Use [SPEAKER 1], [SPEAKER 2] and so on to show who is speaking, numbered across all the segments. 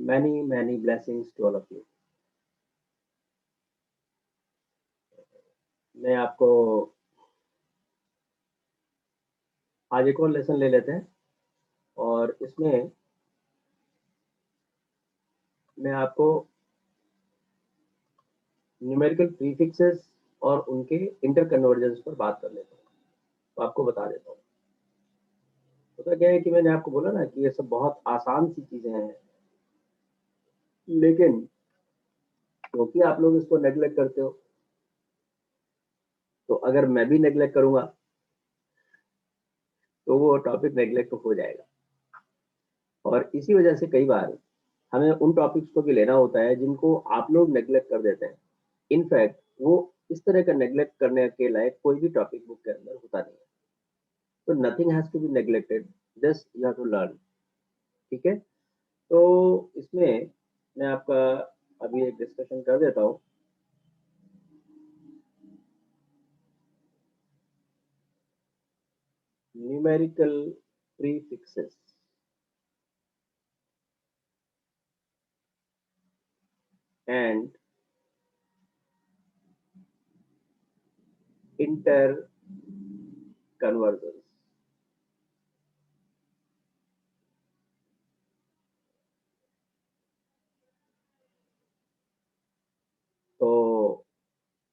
[SPEAKER 1] many blessings to all of you. मैं आपको आज एक और लेसन ले लेते हैं और इसमें मैं आपको न्यूमेरिकल प्रीफिक्सेस और उनके इंटर कन्वर्जन्स पर बात कर लेता हूँ। तो आपको बता देता हूँ। तो क्या है कि मैंने आपको बोला ना कि ये सब बहुत आसान सी चीजें हैं, लेकिन क्योंकि आप लोग इसको नेग्लेक्ट करते हो, तो अगर मैं भी नेग्लेक्ट करूंगा तो वो टॉपिक नेग्लेक्ट हो जाएगा। और इसी वजह से कई बार हमें उन टॉपिक्स को भी लेना होता है जिनको आप लोग नेग्लेक्ट कर देते हैं। इनफैक्ट वो इस तरह का नेग्लेक्ट करने के लायक कोई भी टॉपिक बुक के अंदर होता नहीं है। तो nothing has to be neglected, just you have to learn. ठीक है, तो इसमें मैं आपका अभी एक डिस्कशन कर देता हूँ। Numerical prefixes and interconversions. तो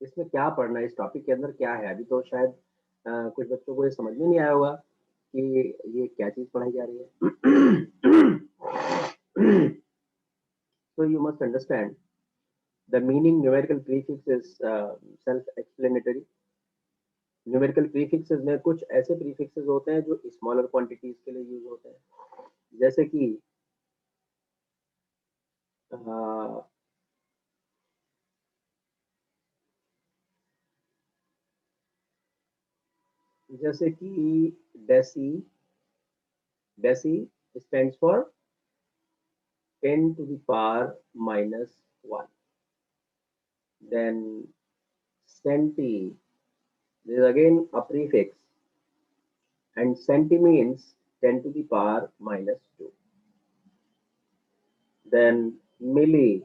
[SPEAKER 1] इसमें क्या पढ़ना है, इस टॉपिक के अंदर क्या है, अभी तो शायद कुछ बच्चों को ये समझ में नहीं आया होगा कि ये क्या चीज पढ़ाई जा रही है। So you must understand the meaning numerical prefix is self-explanatory. Numerical prefixes में कुछ ऐसे प्रीफिक्सेस होते हैं जो स्मॉलर क्वांटिटीज के लिए यूज होते हैं, जैसे कि जैसे कि deci deci stands for 10 to the power minus 1. Then centi, this is again a prefix, and centi means 10 to the power minus 2. Then milli,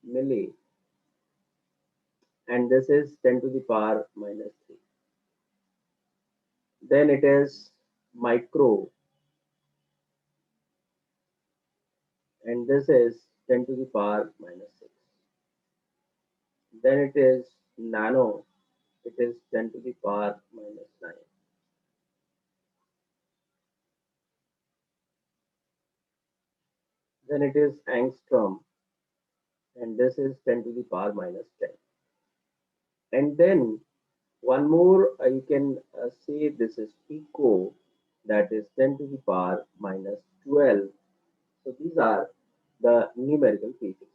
[SPEAKER 1] milli, and this is 10 to the power minus 3. Then it is micro, and this is 10 to the power minus 6. Then it is nano, it is 10 to the power minus 9. Then it is angstrom, and this is 10 to the power minus 10. And then one more, you can say this is pico, that is 10 to the power minus 12. So these are the numerical prefixes.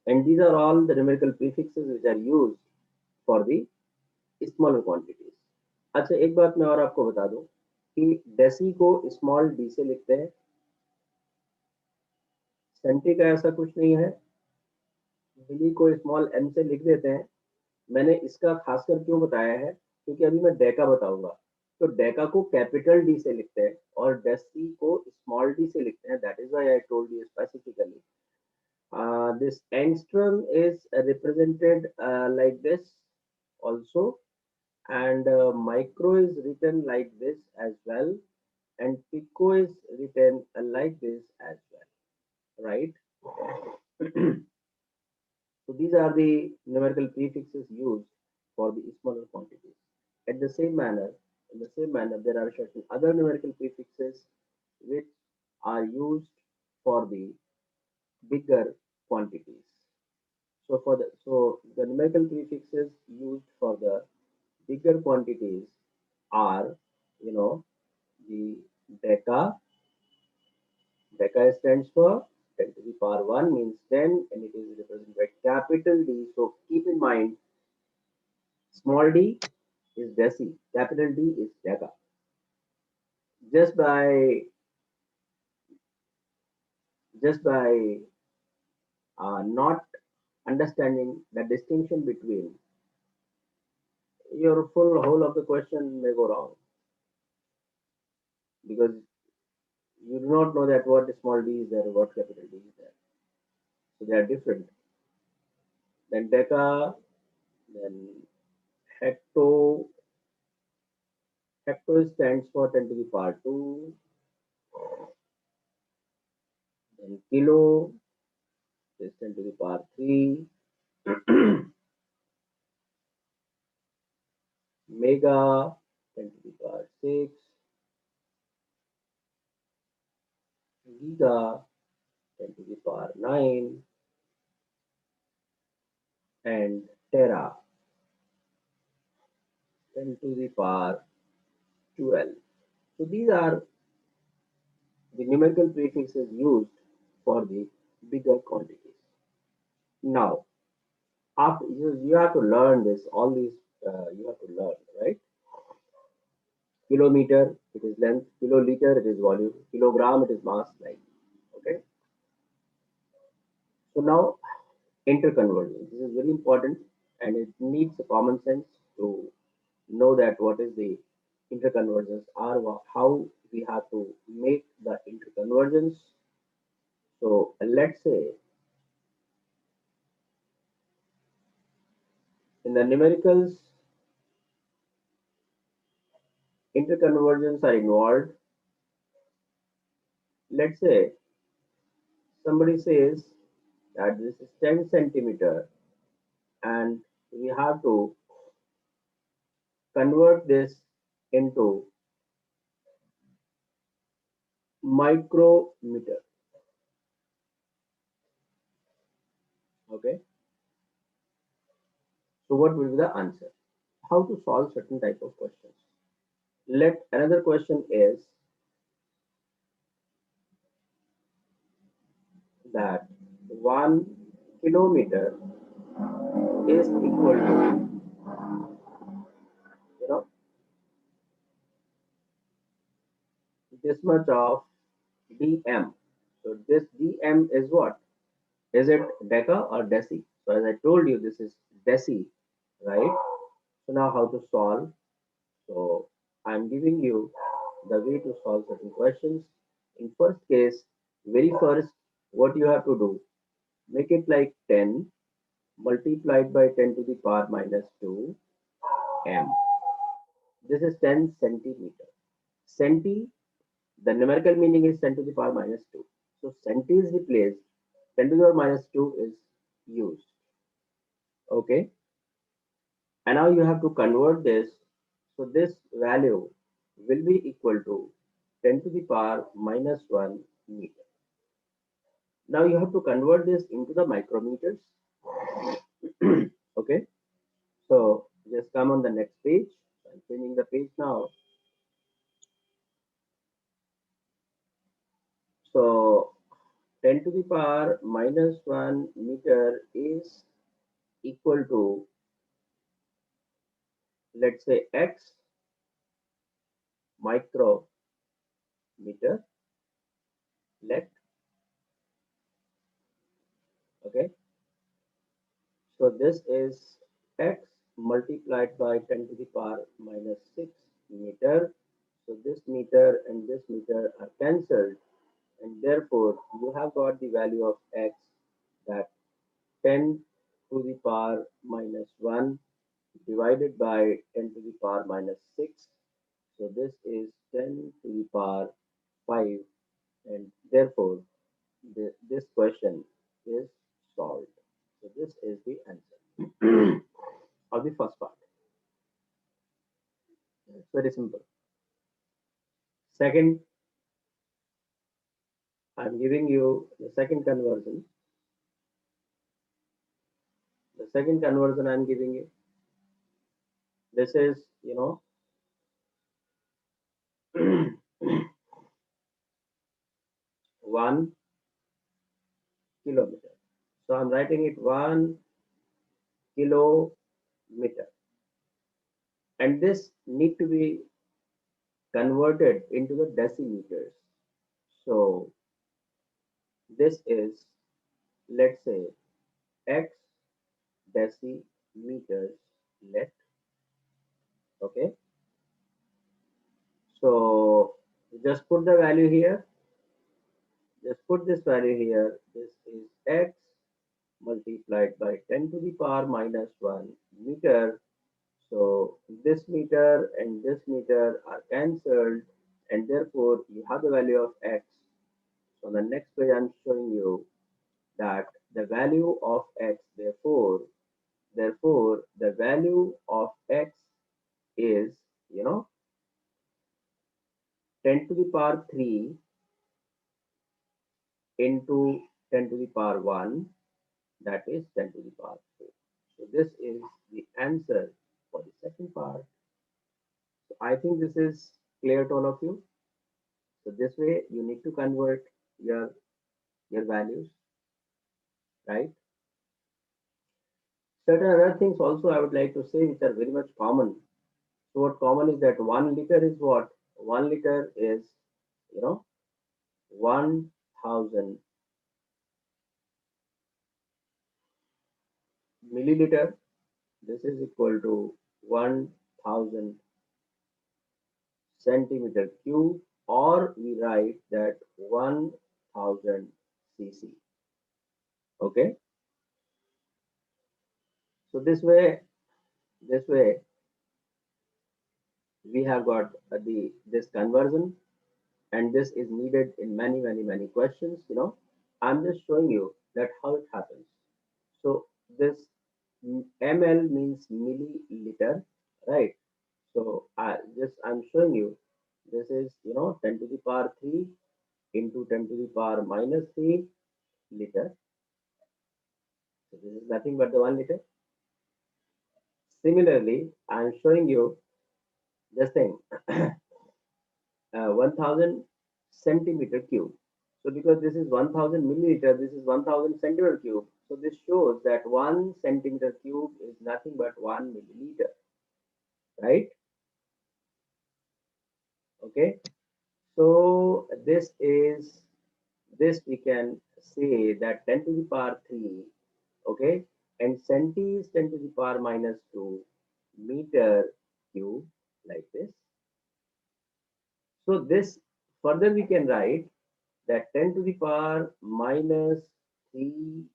[SPEAKER 1] And these are all the numerical prefixes which are used for the smaller quantities. अच्छा, एक बात मैं और आपको बता दूं कि deci को स्मॉल डी से लिखते हैं, सेंटी का ऐसा कुछ नहीं है, मिली को स्मॉल एम से लिख देते हैं। मैंने इसका खासकर क्यों बताया है, क्योंकि अभी मैं डेका बताऊंगा। तो डेका को कैपिटल डी से लिखते हैं और डेसी को स्मॉल डी से लिखते हैं। That is why I told you specifically this angstrom is represented like this also, and micro is written like this as well, and pico is written like this as well, right? So these are the numerical prefixes used for the smaller quantities. At the same manner, in the same manner, there are certain other numerical prefixes which are used for the bigger quantities. So the numerical prefixes used for the bigger quantities are, you know, the deca. Deca stands for 10 to the power 1 means 10, and it is represented by capital D. So keep in mind, small d is deci, capital D is deca. Just by not understanding the distinction between your full whole of the question may go wrong because you do not know that what small d is there, what capital D is there. So they are different. Then deca, then hecto. Hecto stands for 10 to the power 2. Then kilo is 10 to the power 3. Mega 10 to the power 6. Giga 10 to the power 9. And tera 10 to the power 12. So these are the numerical prefixes used for the bigger quantities. Now, after you have to learn this, all these you have to learn, right? Kilometer, it is length. Kiloliter, it is volume. Kilogram, it is mass. Like, okay. So now, interconversion. This is very important, and it needs a common sense to know that what is the interconvergence are, how we have to make the interconvergence. So let's say in the numericals, interconvergence are involved. Let's say somebody says that this is 10 centimeter and we have to convert this into micrometer. Okay, so what will be the answer? How to solve certain type of questions? Let another question is that 1 kilometer is equal to, you know, this much of dm. So this dm is what? Is it deca or deci? So as I told you, this is deci, right? So now how to solve? So I'm giving you the way to solve certain questions. In first case, very first, what you have to do, make it like 10 multiplied by 10 to the power minus 2 m. This is 10 centimeter. Centi, the numerical meaning is 10 to the power minus 2. So centi is replaced, 10 to the power minus 2 is used. Okay. And now you have to convert this. So this value will be equal to 10 to the power minus 1 meter. Now you have to convert this into the micrometers. Okay. So just come on the next page. I'm changing the page now. So 10 to the power minus 1 meter is equal to, let's say, x micrometer. Let, okay. So this is x multiplied by 10 to the power minus 6 meter. So this meter and this meter are cancelled, and therefore you have got the value of x, that 10 to the power minus 1 divided by 10 to the power minus 6. So this is 10 to the power 5, and therefore this question is solved. So this is the answer of the first part. It's very simple. Second, I'm giving you the second conversion. The second conversion I'm giving you. This is, 1 kilometer. So I'm writing it 1 kilometer. And this need to be converted into the decimeters. So this is, let's say, x decimeters. Let Okay, so just put the value here, just put this value here. This is x multiplied by 10 to the power minus 1 meter. So this meter and this meter are cancelled, and therefore you have the value of x. So on the next page I'm showing you that the value of x, therefore the value of x is, 10 to the power 3 into 10 to the power 1, that is 10 to the power 4. So this is the answer for the second part. So I think this is clear to all of you. So this way you need to convert your values, right? Certain other things also I would like to say which are very much common. So what common is that 1 liter is what? 1 liter is, 1000 milliliter. This is equal to 1000 centimeter cube, or we write that 1000 cc. Okay. So this way we have got this conversion, and this is needed in many questions. I'm just showing you that how it happens. So this ml means milliliter, right? So I'm showing you, this is 10 to the power 3 into 10 to the power minus 3 liter. So this is nothing but the 1 liter. Similarly, I'm showing you this thing, 1000 centimeter cube. So because this is 1000 milliliter, this is 1000 centimeter cube. So this shows that 1 centimeter cube is nothing but 1 milliliter, right? Okay. So this we can say that 10 to the power 3, okay, and centi is 10 to the power minus 2 meter cube, like this. So this further we can write that 10 to the power minus 3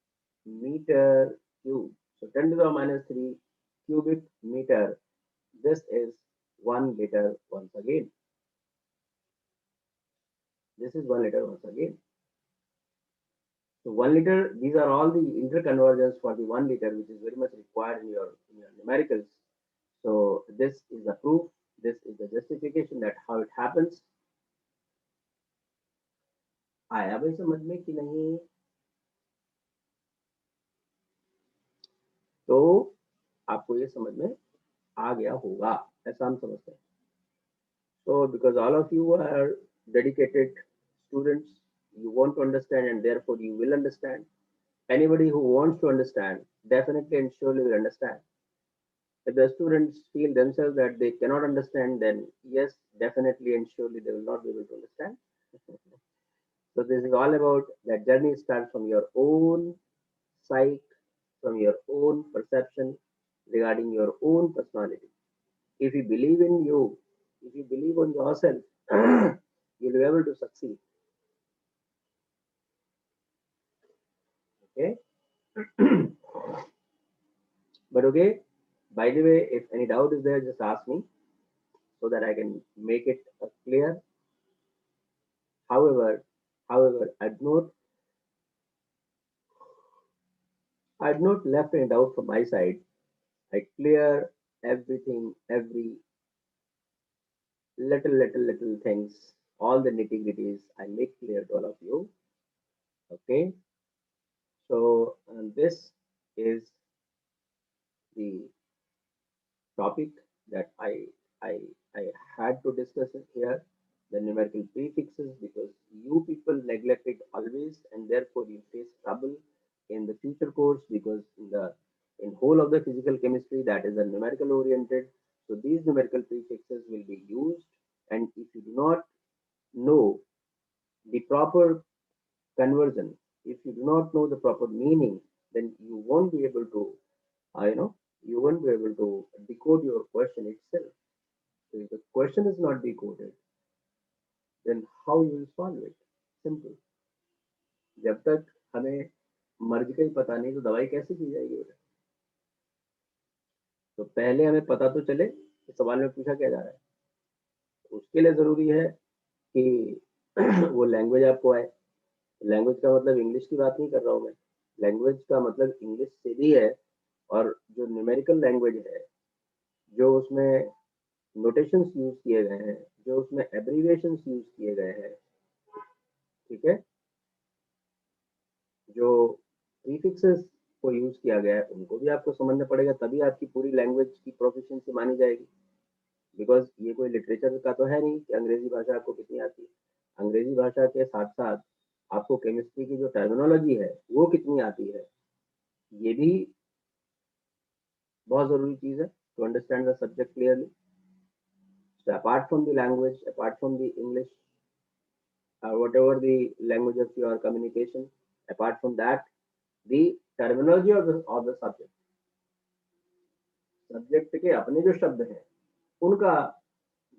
[SPEAKER 1] meter cube. So 10 to the power minus 3 cubic meter. This is 1 liter once again. This is 1 liter once again. So 1 liter, these are all the interconversions for the 1 liter, which is very much required in your numericals. So this is the proof. This is the justification that how it happens. आया भाई समझ में कि नहीं? तो आपको ये समझ में आ गया होगा, ऐसा हम समझते हैं. So because all of you are dedicated students, you want to understand and therefore you will understand. Anybody who wants to understand definitely and surely will understand. If the students feel themselves that they cannot understand, then yes, definitely and surely they will not be able to understand. So this is all about that journey starts from your own psyche, from your own perception regarding your own personality. If you believe in you, if you believe on yourself, you'll be able to succeed. Okay. But okay, by the way, if any doubt is there, just ask me so that I can make it clear. However, I'd not left any doubt from my side. I clear everything, every little things, all the nitty-gritties I make clear to all of you. Okay. So this is the topic that I I had to discuss it here, the numerical prefixes, because you people neglect it always, and therefore you face trouble in the future course, because in whole of the physical chemistry that is a numerical oriented. So these numerical prefixes will be used, and if you do not know the proper conversion, if you do not know the proper meaning, then you won't be able to, you won't be able to decode your question itself. if the question is not decoded, then how you will solve it? Simple. जब तक हमें मर्ज का ही पता नहीं तो दवाई कैसे की जाएगी बेटा? तो पहले हमें पता तो चले कि सवाल में पूछा क्या जा रहा है। उसके लिए ज़रूरी है कि वो लैंग्वेज आपको आए। लैंग्वेज का मतलब इंग्लिश की बात नहीं कर रहा हूँ मैं। लैंग्वेज का मतलब इंग्लिश से भी है, और जो न्यूमेरिकल लैंग्वेज है, जो उसमें नोटेशंस यूज़ किए गए हैं, जो उसमें एब्रीविएशंस यूज़ किए गए हैं, ठीक है? जो प्रीफिक्सेस को यूज़ किया गया है, उनको भी आपको समझना पड़ेगा, तभी आपकी पूरी लैंग्वेज की प्रोफिशिएंसी मानी जाएगी। बिकॉज़ ये कोई लिटरेचर का तो है नहीं कि अंग्रेज़ी भाषा आपको कितनी आती है। अंग्रेज़ी भाषा के साथ-साथ आपको केमिस्ट्री की जो टर्मिनोलॉजी है, वो कितनी आती है, ये भी बहुत ज़रूरी चीज़ है to understand the subject clearly. So apart from the language, apart from the English, or whatever the language of your communication, apart from that, the terminology of the subject, subject के अपने जो शब्द हैं, उनका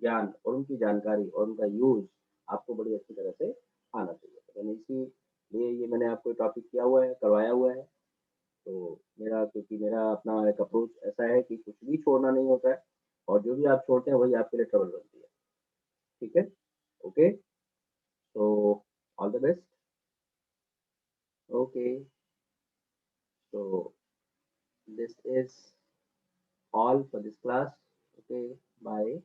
[SPEAKER 1] ज्ञान और उनकी जानकारी और उनका यूज़ आपको बड़ी अच्छी तरह से आना चाहिए। तो मैंने इसीलिए ये मैंने आपको टॉपिक किया हुआ है, करवाया हुआ है। तो क्योंकि मेरा अपना एक अप्रोच ऐसा है कि कुछ भी छोड़ना नहीं होता है, और जो भी आप छोड़ते हैं वही आपके लिए ट्रबल बनती है। ठीक है? Okay? So all the best. Okay. So this is all for this class. Okay. Bye.